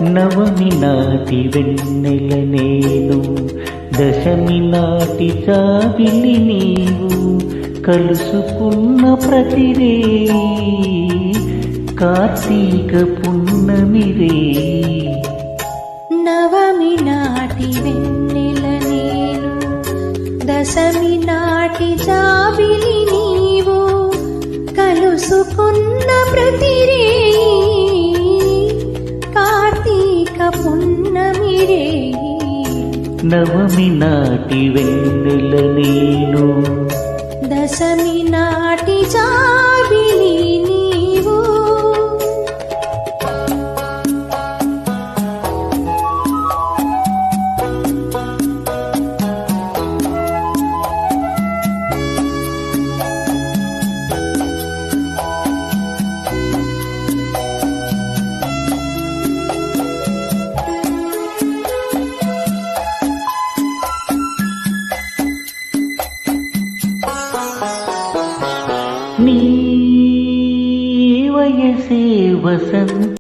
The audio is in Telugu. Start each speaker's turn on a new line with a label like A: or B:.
A: నవమి నాటి వెన్నెల నేను, దశమి నాటి జాబిలి నీవు, కలుసుకున్న ప్రతిరే కార్తీక పున్నమి రే.
B: నవమి నాటి వెన్నెల నేను, దశమి నాటి జాబిలి నీవు, కలుసుకున్న ప్రతిరే కార్తీక పున్నమి రే.
A: నవమి నాటి వెన్నెల నేను,
B: దశమి నాటి జాబిలి నీవు.
A: నీ వయసే వసంత